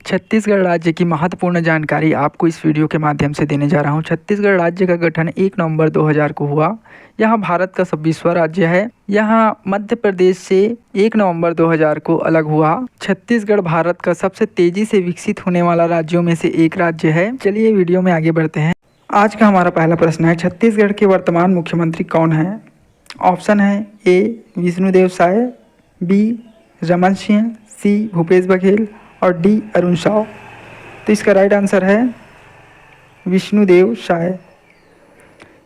छत्तीसगढ़ राज्य की महत्वपूर्ण जानकारी आपको इस वीडियो के माध्यम से देने जा रहा हूँ। छत्तीसगढ़ राज्य का गठन 1 नवंबर 2000 को हुआ। यहाँ भारत का 26वां राज्य है। यहाँ मध्य प्रदेश से 1 नवंबर 2000 को अलग हुआ। छत्तीसगढ़ भारत का सबसे तेजी से विकसित होने वाला राज्यों में से एक राज्य है। चलिए वीडियो में आगे बढ़ते हैं। आज का हमारा पहला प्रश्न है, छत्तीसगढ़ के वर्तमान मुख्यमंत्री कौन है? ऑप्शन है ए विष्णुदेव साय, बी रमन सिंह, सी भूपेश बघेल और डी अरुण साव। तो इसका राइट आंसर है विष्णुदेव साय।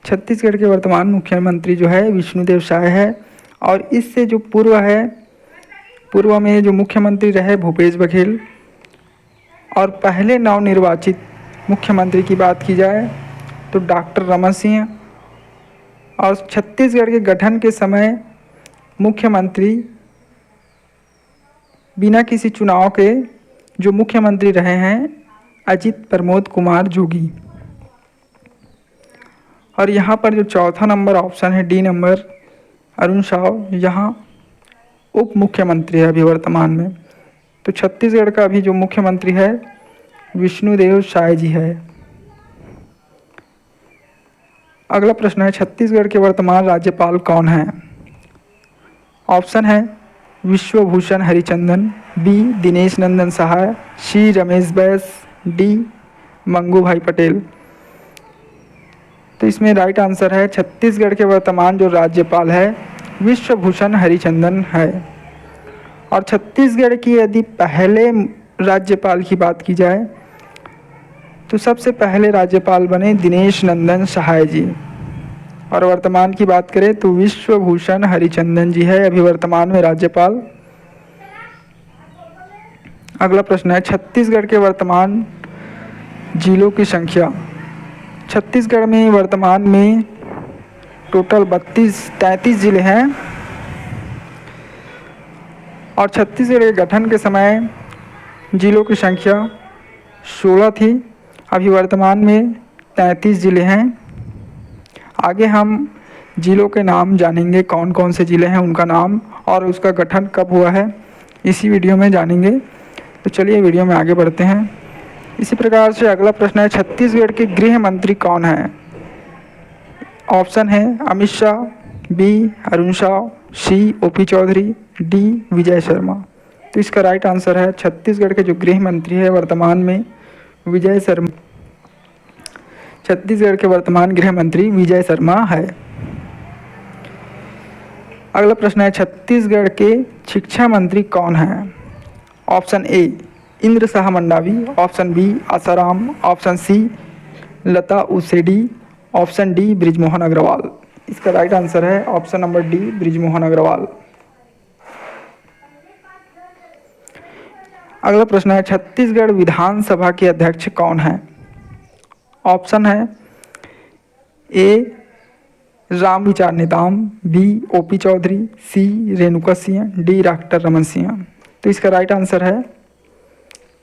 छत्तीसगढ़ के वर्तमान मुख्यमंत्री जो है विष्णुदेव साय है। और इससे जो पूर्व में जो मुख्यमंत्री रहे भूपेश बघेल। और पहले नवनिर्वाचित मुख्यमंत्री की बात की जाए तो डॉक्टर रमन सिंह। और छत्तीसगढ़ के गठन के समय मुख्यमंत्री बिना किसी चुनाव के जो मुख्यमंत्री रहे हैं अजित प्रमोद कुमार जोगी। और यहाँ पर जो चौथा नंबर ऑप्शन है डी नंबर अरुण साव, यहाँ उप मुख्यमंत्री है अभी वर्तमान में। तो छत्तीसगढ़ का अभी जो मुख्यमंत्री है विष्णुदेव साय जी है। अगला प्रश्न है, छत्तीसगढ़ के वर्तमान राज्यपाल कौन है? ऑप्शन है विश्वभूषण हरिचंदन, बी दिनेश नंदन सहाय, सी रमेश बैस, डी मंगू भाई पटेल। तो इसमें राइट आंसर है छत्तीसगढ़ के वर्तमान जो राज्यपाल है विश्वभूषण हरिचंदन है। और छत्तीसगढ़ की यदि पहले राज्यपाल की बात की जाए तो सबसे पहले राज्यपाल बने दिनेश नंदन सहाय जी। और वर्तमान की बात करें तो विश्वभूषण हरिचंदन जी है अभी वर्तमान में राज्यपाल। अगला प्रश्न है, छत्तीसगढ़ के वर्तमान जिलों की संख्या। छत्तीसगढ़ में वर्तमान में टोटल 33 जिले हैं। और छत्तीसगढ़ के गठन के समय जिलों की संख्या 16 थी। अभी वर्तमान में 33 जिले हैं। आगे हम जिलों के नाम जानेंगे, कौन कौन से ज़िले हैं उनका नाम और उसका गठन कब हुआ है इसी वीडियो में जानेंगे। तो चलिए वीडियो में आगे बढ़ते हैं। इसी प्रकार से अगला प्रश्न है, छत्तीसगढ़ के गृह मंत्री कौन है? ऑप्शन है अमित शाह, बी अरुण साव, सी ओपी चौधरी, डी विजय शर्मा। तो इसका राइट आंसर है छत्तीसगढ़ के जो गृह मंत्री है वर्तमान में विजय शर्मा। छत्तीसगढ़ के वर्तमान गृह मंत्री विजय शर्मा है। अगला प्रश्न है, छत्तीसगढ़ के शिक्षा मंत्री कौन है? Option A Indra Shah Mandavi, option B Asaram, option C Lata Usendi, option D Brijmohan Agrawal. इसका राइट आंसर है option number D Brijmohan Agrawal. अगला प्रश्न है, छत्तीसगढ़ विधानसभा के अध्यक्ष कौन है? ऑप्शन है A Ram Vichar Netam, B OP Choudhary, C Renuka Singh, D doctor Raman Singh. तो इसका राइट आंसर है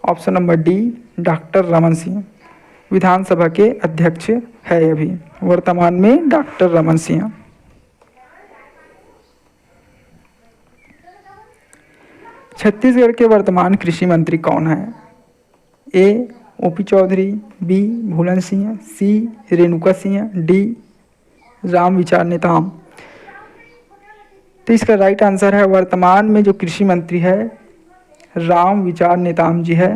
option number D doctor Raman Singh. विधानसभा के अध्यक्ष है अभी वर्तमान में डॉक्टर रमन सिंह। छत्तीसगढ़ के वर्तमान कृषि मंत्री कौन है? ए ओपी चौधरी, बी भूलन सिंह, सी रेणुका सिंह, डी राम विचार नेताम। तो इसका राइट आंसर है वर्तमान में जो कृषि मंत्री है राम विचार नेताम जी है।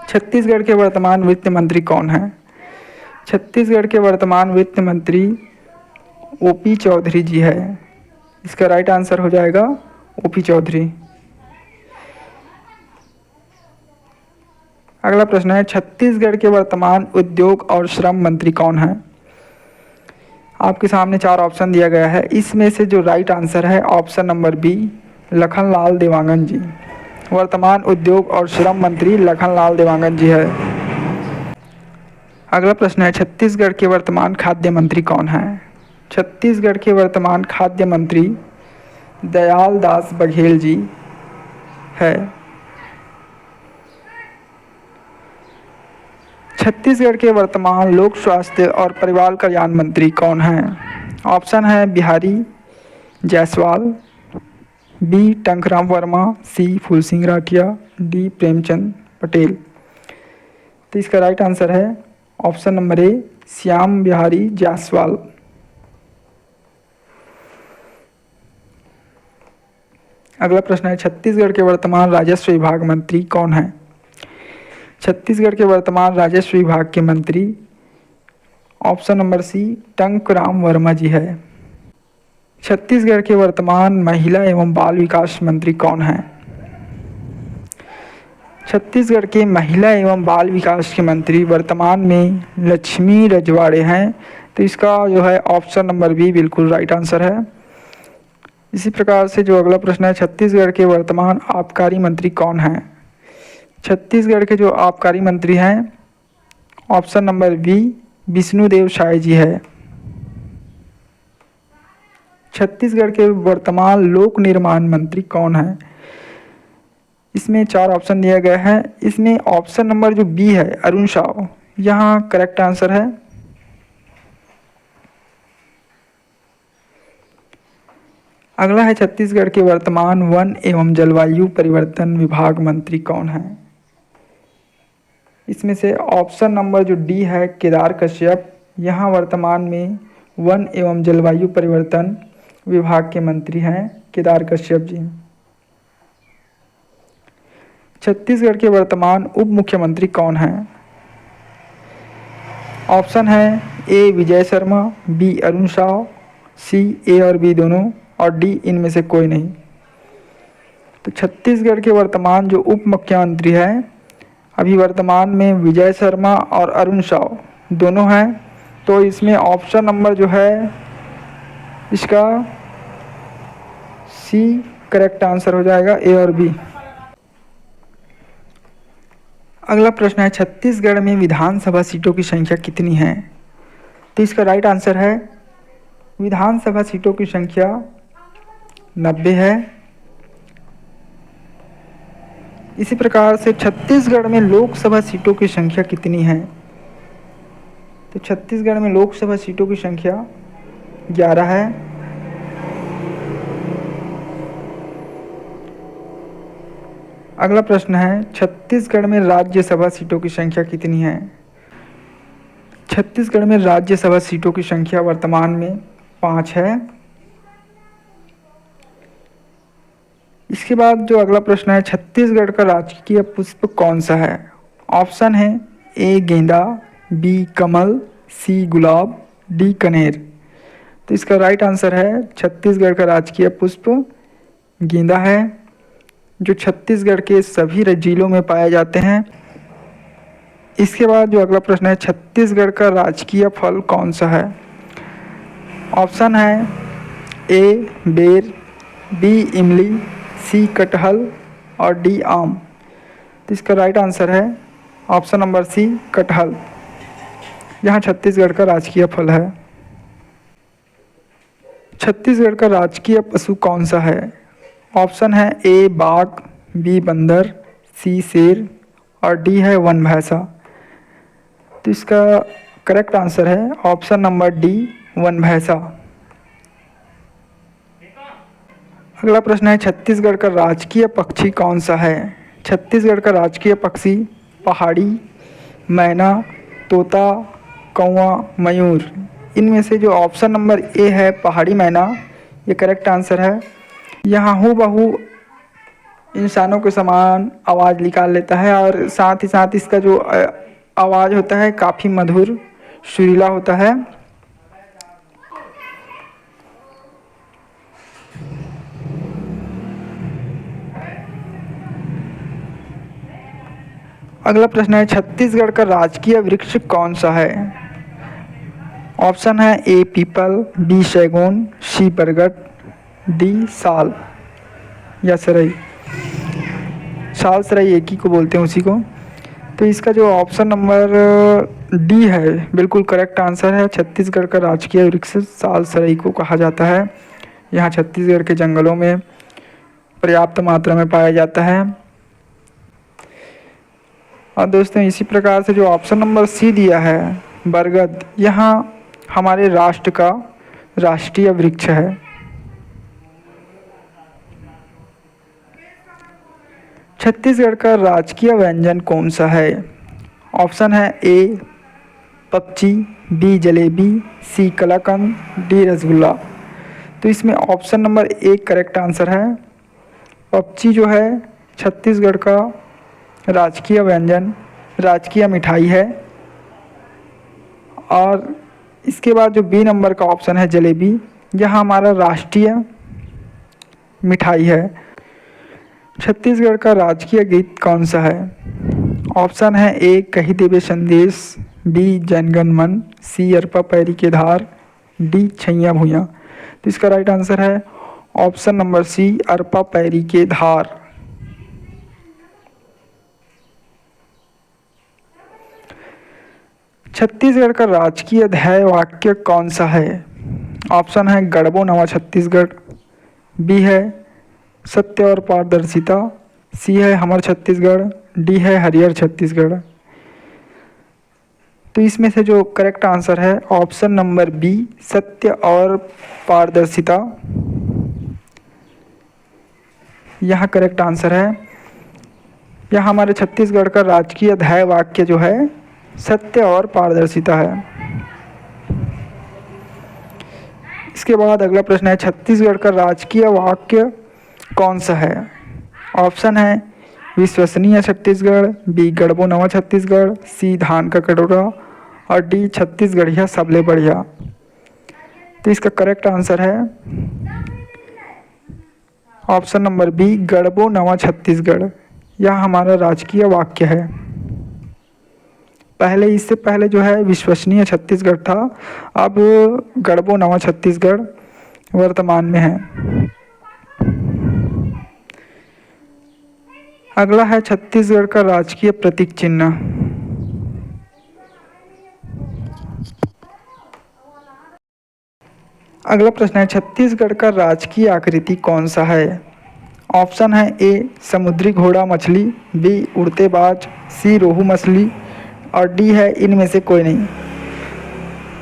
छत्तीसगढ़ के वर्तमान वित्त मंत्री कौन है? छत्तीसगढ़ के वर्तमान वित्त मंत्री ओपी चौधरी जी है। इसका राइट आंसर हो जाएगा ओपी चौधरी। अगला प्रश्न है, छत्तीसगढ़ के वर्तमान उद्योग और श्रम मंत्री कौन है? आपके सामने 4 ऑप्शन दिया गया है। इसमें से जो राइट आंसर है option number B Lakhanlal Dewangan ji. वर्तमान उद्योग और श्रम मंत्री लखनलाल देवांगन जी है। अगला प्रश्न है, छत्तीसगढ़ के वर्तमान खाद्य मंत्री कौन है? छत्तीसगढ़ के वर्तमान खाद्य मंत्री दयाल दास बघेल जी है। छत्तीसगढ़ के वर्तमान लोक स्वास्थ्य और परिवार कल्याण मंत्री कौन हैं? ऑप्शन है बिहारी जायसवाल, बी टंकराम वर्मा, सी फूल सिंह राठिया, डी प्रेमचंद पटेल। तो इसका राइट आंसर है option number A, Shyam Bihari Jaiswal. अगला प्रश्न है, छत्तीसगढ़ के वर्तमान राजस्व विभाग मंत्री कौन है? छत्तीसगढ़ के वर्तमान राजस्व विभाग के मंत्री option number C, Tankram Verma ji है। छत्तीसगढ़ के वर्तमान महिला एवं बाल विकास मंत्री कौन है? छत्तीसगढ़ के महिला एवं बाल विकास के मंत्री वर्तमान में लक्ष्मी रजवाड़े हैं। तो इसका जो है ऑप्शन नंबर बी बिल्कुल राइट आंसर है। इसी प्रकार से जो अगला प्रश्न है, छत्तीसगढ़ के वर्तमान आबकारी मंत्री कौन हैं? छत्तीसगढ़ के जो आबकारी मंत्री हैं option number B, Vishnudeo Sai ji है। छत्तीसगढ़ के वर्तमान लोक निर्माण मंत्री कौन है? इसमें 4 ऑप्शन दिया गया है। इसमें ऑप्शन नंबर जो बी है, अरुण साव, यहाँ करेक्ट आंसर है। अगला है, छत्तीसगढ़ के वर्तमान वन एवं जलवायु परिवर्तन विभाग मंत्री कौन है? इसमें से ऑप्शन नंबर जो डी है, केदार कश्यप, यहाँ वर्तमान में वन एवं जलवायु परिवर्तन विभाग के मंत्री हैं केदार कश्यप जी। छत्तीसगढ़ के वर्तमान उप मुख्यमंत्री कौन हैं? ऑप्शन है ए विजय शर्मा, बी अरुण साव, सी ए और बी दोनों, और डी इनमें से कोई नहीं। तो छत्तीसगढ़ के वर्तमान जो उप मुख्यमंत्री हैं अभी वर्तमान में विजय शर्मा और अरुण साव दोनों हैं। तो इसमें ऑप्शन नंबर जो है इसका सी करेक्ट आंसर हो जाएगा, ए और बी। अगला प्रश्न है, छत्तीसगढ़ में विधानसभा सीटों की संख्या कितनी है? तो इसका राइट आंसर है, विधानसभा सीटों की संख्या 90 है। इसी प्रकार से छत्तीसगढ़ में लोकसभा सीटों की संख्या कितनी है? तो छत्तीसगढ़ में लोकसभा सीटों की संख्या 11 है। अगला प्रश्न है, छत्तीसगढ़ में राज्यसभा सीटों की संख्या कितनी है? छत्तीसगढ़ में राज्यसभा सीटों की संख्या वर्तमान में 5 है। इसके बाद जो अगला प्रश्न है, छत्तीसगढ़ का राजकीय पुष्प कौन सा है? ऑप्शन है ए गेंदा, बी कमल, सी गुलाब, डी कनेर। तो इसका राइट आंसर है, छत्तीसगढ़ का राजकीय पुष्प गेंदा है, जो छत्तीसगढ़ के सभी जिलों में पाए जाते हैं। इसके बाद जो अगला प्रश्न है, छत्तीसगढ़ का राजकीय फल कौन सा है? ऑप्शन है ए बेर, बी इमली, सी कटहल और डी आम। तो इसका राइट आंसर है ऑप्शन नंबर सी कटहल, यहाँ छत्तीसगढ़ का राजकीय फल है। छत्तीसगढ़ का राजकीय पशु कौन सा है? ऑप्शन है ए बाघ, बी बंदर, सी शेर और डी है वन भैंसा। तो इसका करेक्ट आंसर है ऑप्शन नंबर डी वन भैंसा। अगला प्रश्न है, छत्तीसगढ़ का राजकीय पक्षी कौन सा है? छत्तीसगढ़ का राजकीय पक्षी पहाड़ी, मैना, तोता, कौवा, मयूर। इनमें से जो ऑप्शन नंबर ए है पहाड़ी मैना, ये करेक्ट आंसर है। यहाँ हूबहू इंसानों के समान आवाज़ निकाल लेता है और साथ ही साथ इसका जो आवाज़ होता है काफ़ी मधुर सुरीला होता है। अगला प्रश्न है, छत्तीसगढ़ का राजकीय वृक्ष कौन सा है? ऑप्शन है ए पीपल, बी सैगून, सी बरगद, डी साल या सरई। साल सरई एक ही को बोलते हैं उसी को। तो इसका जो ऑप्शन नंबर डी है बिल्कुल करेक्ट आंसर है। छत्तीसगढ़ का राजकीय वृक्ष साल सरई को कहा जाता है। यहाँ छत्तीसगढ़ के जंगलों में पर्याप्त मात्रा में पाया जाता है। और दोस्तों इसी प्रकार से जो ऑप्शन नंबर सी दिया है बरगद, यहाँ हमारे राष्ट्र का राष्ट्रीय वृक्ष है। छत्तीसगढ़ का राजकीय व्यंजन कौन सा है? ऑप्शन है ए पपची, बी जलेबी, सी कलाकंद, डी रसगुल्ला। तो इसमें ऑप्शन नंबर एक करेक्ट आंसर है। पपची जो है छत्तीसगढ़ का राजकीय व्यंजन, राजकीय मिठाई है। और इसके बाद जो बी नंबर का ऑप्शन है जलेबी, यह हमारा राष्ट्रीय मिठाई है। छत्तीसगढ़ का राजकीय गीत कौन सा है? ऑप्शन है ए कही देवे संदेश, बी जनगण मन, सी अरपा पैरी के धार, डी छैया भूया। तो इसका राइट आंसर है ऑप्शन नंबर सी अरपा पैरी के धार। छत्तीसगढ़ का राजकीय ध्येय वाक्य कौन सा है? ऑप्शन है गढ़बो नवा छत्तीसगढ़, बी है सत्य और पारदर्शिता, सी है हमर छत्तीसगढ़, डी है हरियर छत्तीसगढ़। तो इसमें से जो करेक्ट आंसर है ऑप्शन नंबर बी सत्य और पारदर्शिता, यह करेक्ट आंसर है। यह हमारे छत्तीसगढ़ का राजकीय ध्येय वाक्य जो है सत्य और पारदर्शिता है। इसके बाद अगला प्रश्न है छत्तीसगढ़ का राजकीय वाक्य कौन सा है? ऑप्शन है विश्वसनीय छत्तीसगढ़, बी गढ़बो नवा छत्तीसगढ़, सी धान का कटोरा और डी छत्तीसगढ़िया सबले बढ़िया। तो इसका करेक्ट आंसर है ऑप्शन नंबर बी गढ़बो नवा छत्तीसगढ़, यह हमारा राजकीय वाक्य है। पहले इससे पहले जो है विश्वसनीय छत्तीसगढ़ था, अब गढ़बो नवा छत्तीसगढ़ वर्तमान में है। अगला है छत्तीसगढ़ का राजकीय प्रतीक चिन्ह। अगला प्रश्न है छत्तीसगढ़ का राजकीय आकृति कौन सा है? ऑप्शन है ए समुद्री घोड़ा मछली, बी उड़ते बाज, सी रोहू मछली और डी है इनमें से कोई नहीं।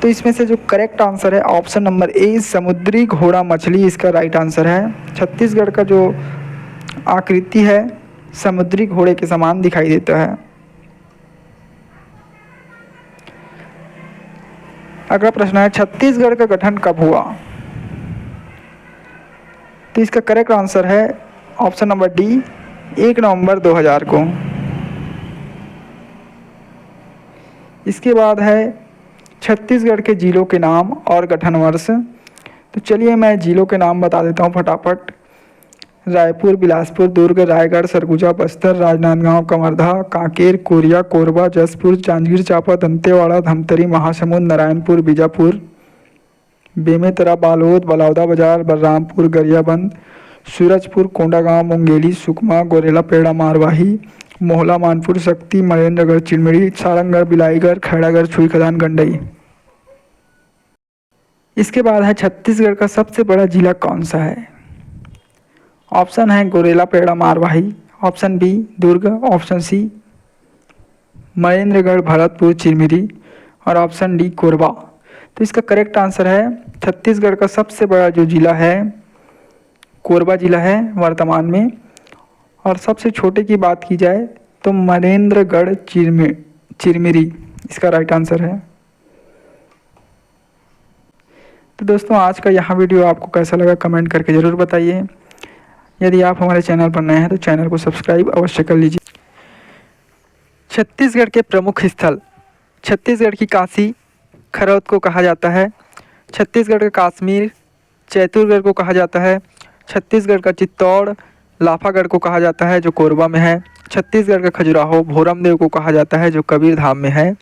तो इसमें से जो करेक्ट आंसर है ऑप्शन नंबर ए समुद्री घोड़ा मछली, इसका राइट आंसर है। छत्तीसगढ़ का जो आकृति है समुद्री घोड़े के समान दिखाई देता है। अगला प्रश्न है छत्तीसगढ़ का गठन कब हुआ? तो इसका करेक्ट आंसर है ऑप्शन नंबर डी 1 नवंबर 2000 को। इसके बाद है छत्तीसगढ़ के जिलों के नाम और गठन वर्ष। तो चलिए मैं जिलों के नाम बता देता हूँ फटाफट। रायपुर, बिलासपुर, दुर्ग, रायगढ़, सरगुजा, बस्तर, राजनांदगांव, कवर्धा, कांकेर, कोरिया, कोरबा, जसपुर, जांजगीर चांपा, दंतेवाड़ा, धमतरी, महासमुंद, नारायणपुर, बीजापुर, बेमेतरा, बालोद, बलौदा बाजार, बलरामपुर, गरियाबंद, सूरजपुर, कोंडागांव, मुंगेली, सुकमा, गोरेला पेड़ा, मारवाही, मोहला, मानपुर, शक्ति, महेंद्रगढ़, चिड़मिड़ी, सारंगढ़, बिलाईगढ़, खैड़ागढ़, छुई खदान, गंडई। इसके बाद है छत्तीसगढ़ का सबसे बड़ा जिला कौन सा है? ऑप्शन है गोरेला पेड़ा, मारवाही, ऑप्शन बी दुर्ग, ऑप्शन सी महेंद्रगढ़, भरतपुर, चिरमिरी और ऑप्शन डी कोरबा। तो इसका करेक्ट आंसर है छत्तीसगढ़ का सबसे बड़ा जो जिला है कोरबा जिला है वर्तमान में। और सबसे छोटे की बात की जाए तो महेंद्रगढ़ चिरमिरी, इसका राइट आंसर है। तो दोस्तों आज का यह वीडियो आपको कैसा लगा कमेंट करके ज़रूर बताइए। यदि आप हमारे चैनल पर नए हैं तो चैनल को सब्सक्राइब अवश्य कर लीजिए। छत्तीसगढ़ के प्रमुख स्थल। छत्तीसगढ़ की काशी खरौद को कहा जाता है। छत्तीसगढ़ का कश्मीर चैतुरगढ़ को कहा जाता है। छत्तीसगढ़ का चित्तौड़ लाफागढ़ को कहा जाता है जो कोरबा में है। छत्तीसगढ़ का खजुराहो भोरमदेव को कहा जाता है जो कबीरधाम में है।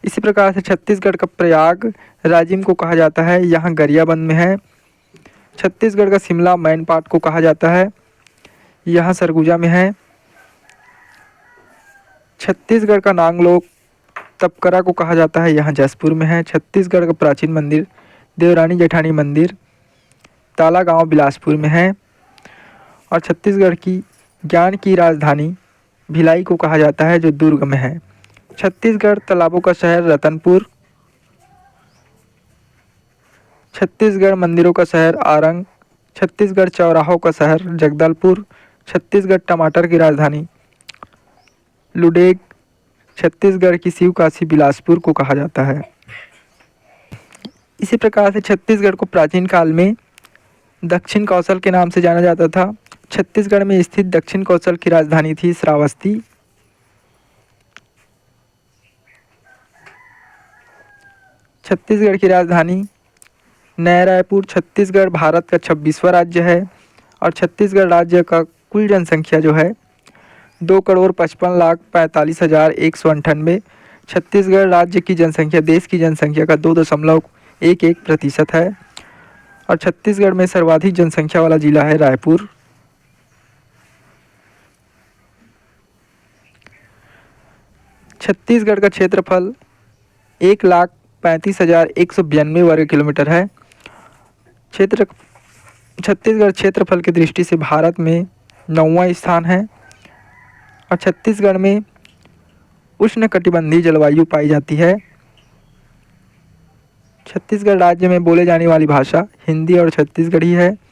इसी प्रकार से छत्तीसगढ़ का प्रयाग राजिम को कहा जाता है, यहाँ गरियाबंद में है। छत्तीसगढ़ का शिमला मैनपाट को कहा जाता है, यहाँ सरगुजा में है। छत्तीसगढ़ का नांगलोक तपकरा को कहा जाता है, यहाँ जसपुर में है। छत्तीसगढ़ का प्राचीन मंदिर देवरानी जेठानी मंदिर ताला गांव बिलासपुर में है। और छत्तीसगढ़ की ज्ञान की राजधानी भिलाई को कहा जाता है जो दुर्ग में है। छत्तीसगढ़ तालाबों का शहर रतनपुर। छत्तीसगढ़ मंदिरों का शहर आरंग। छत्तीसगढ़ चौराहों का शहर जगदलपुर। छत्तीसगढ़ टमाटर की राजधानी। लुडेग छत्तीसगढ़ की शिव काशी बिलासपुर को कहा जाता है। इसी प्रकार से छत्तीसगढ़ को प्राचीन काल में दक्षिण कौशल के नाम से जाना जाता था। छत्तीसगढ़ में स्थित दक्षिण कौशल की राजधानी थी श्रावस्ती। छत्तीसगढ़ की राजधानी नया रायपुर। छत्तीसगढ़ भारत का 26वां राज्य है और छत्तीसगढ़ राज्य का कुल जनसंख्या जो है 2,55,45,198। छत्तीसगढ़ राज्य की जनसंख्या देश की जनसंख्या का 2.11% है और छत्तीसगढ़ में सर्वाधिक जनसंख्या वाला जिला है रायपुर। छत्तीसगढ़ का क्षेत्रफल 1,35,192 वर्ग किलोमीटर है। छत्तीसगढ़ क्षेत्रफल की दृष्टि से भारत में 9वां स्थान है और छत्तीसगढ़ में उष्णकटिबंधीय जलवायु पाई जाती है। छत्तीसगढ़ राज्य में बोले जाने वाली भाषा हिंदी और छत्तीसगढ़ी है।